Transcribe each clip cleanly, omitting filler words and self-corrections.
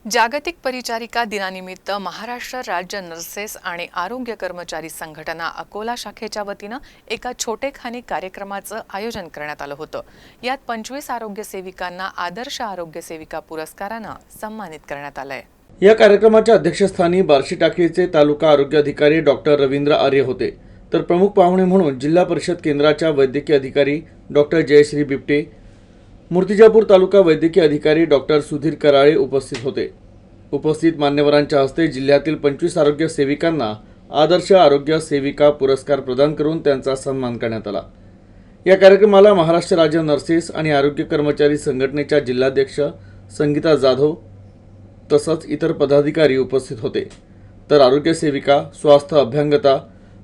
जागतिक परिचारिका दिनानिमित्त महाराष्ट्र राज्य नर्सेस आणि आरोग्य कर्मचारी संघटना अकोला शाखेच्या वतीनं एका छोटेखानी कार्यक्रमाचं आयोजन करण्यात आलं होतं। यात 25 आरोग्य सेविकांना आदर्श आरोग्य सेविका पुरस्कारानं सन्मानित करण्यात आलंय। या कार्यक्रमाच्या अध्यक्षस्थानी बार्शी टाकळीचे तालुका आरोग्य अधिकारी डॉक्टर रवींद्र आर्य होते, तर प्रमुख पाहुणे म्हणून जिल्हा परिषद केंद्राच्या वैद्यकीय अधिकारी डॉक्टर जयश्री बिबटे, मूर्तिजापूर तालुका वैद्यकीय अधिकारी डॉक्टर सुधीर कराळे उपस्थित होते। उपस्थित मान्यवरांच्या हस्ते जिल्ह्यातील 25 आरोग्य सेविकांना आदर्श आरोग्य सेविका पुरस्कार प्रदान करून त्यांचा सन्मान करण्यात आला। या कार्यक्रमाला महाराष्ट्र राज्य नर्सेस आणि आरोग्य कर्मचारी संघटनेच्या जिल्हाध्यक्ष संगीता जाधव तसंच इतर पदाधिकारी उपस्थित होते, तर आरोग्य सेविका, स्वास्थ्य अभ्यंगता,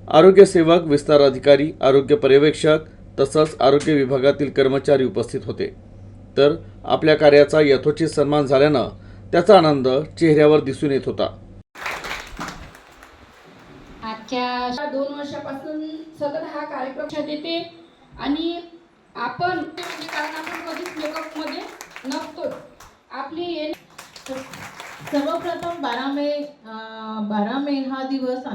आरोग्य सेवक, विस्तार अधिकारी, आरोग्य पर्यवेक्षक तसंच आरोग्य विभागातील कर्मचारी उपस्थित होते। तर आपल्या कार्याचा यथोचित सन्मान झाल्यानं त्याचा आनंद चेहऱ्यावर दिसून येत होता। आजच्या 2 वर्षापासून सतत हा कार्यक्रम येते आणि आपण कारण आपण कधीच मेकअपमध्ये नसतो। आपली सर्वप्रथम 12 मे हा दिवस